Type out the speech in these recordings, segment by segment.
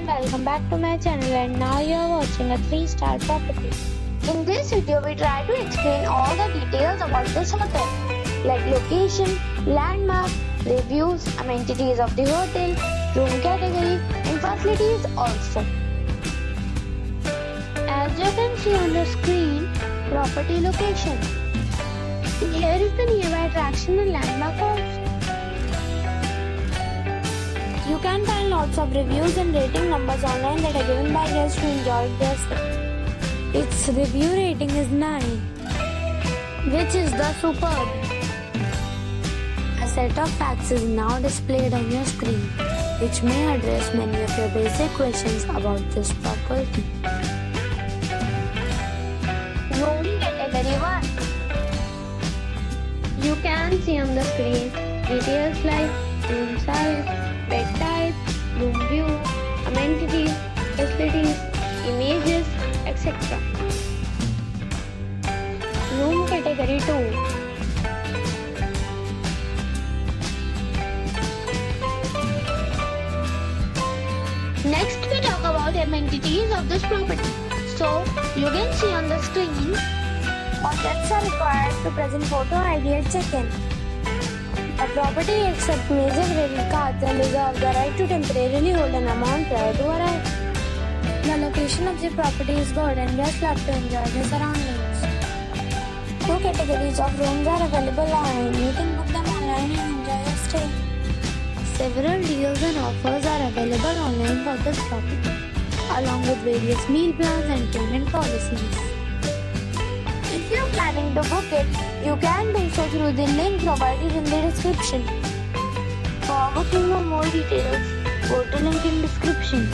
welcome back to my channel, and now you are watching a 3-star property. In this video we try to explain all the details about this hotel, like location, landmark, reviews, amenities of the hotel, room category and facilities also. As you can see on the screen, property location. Here is the nearby attraction and landmark also. You can find lots of reviews and rating numbers online that are given by guests who enjoyed their stay. Its review rating is 9, which is the superb. A set of facts is now displayed on your screen, which may address many of your basic questions about this property. Room category 1. You can see on the screen details like room size, bed type, room view, amenities, facilities, images, etc. Room category 2. Next we talk about amenities of this property. So you can see on the screen, all guests are required to present photo ID at check-in. The property accepts major credit cards and reserves the right to temporarily hold an amount prior to arrival. The location of the property is good and guests love to enjoy the surroundings. 2 categories of rooms are available online. You can book them online and enjoy your stay. Several deals and offers are available online for this property, along with various meal plans and payment policies. If you are planning to book it, you can do so through the link provided in the description. For booking or more details, go to link in description.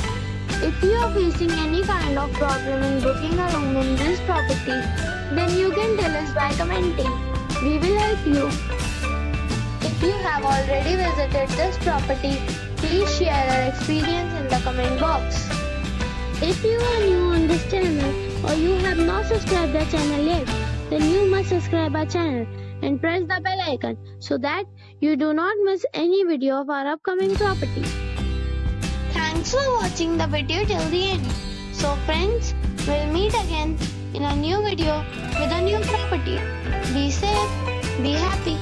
If you are facing any kind of problem in booking a room in this property, then you can tell us by commenting. We will help you. If you have already visited this property, please share your experience in the comment box. If you are new on this channel or you have not subscribed the channel yet, then you must subscribe our channel and press the bell icon so that you do not miss any video of our upcoming property. Thanks for watching the video till the end. So friends, we'll meet again in a new video with a new property. Be safe, be happy.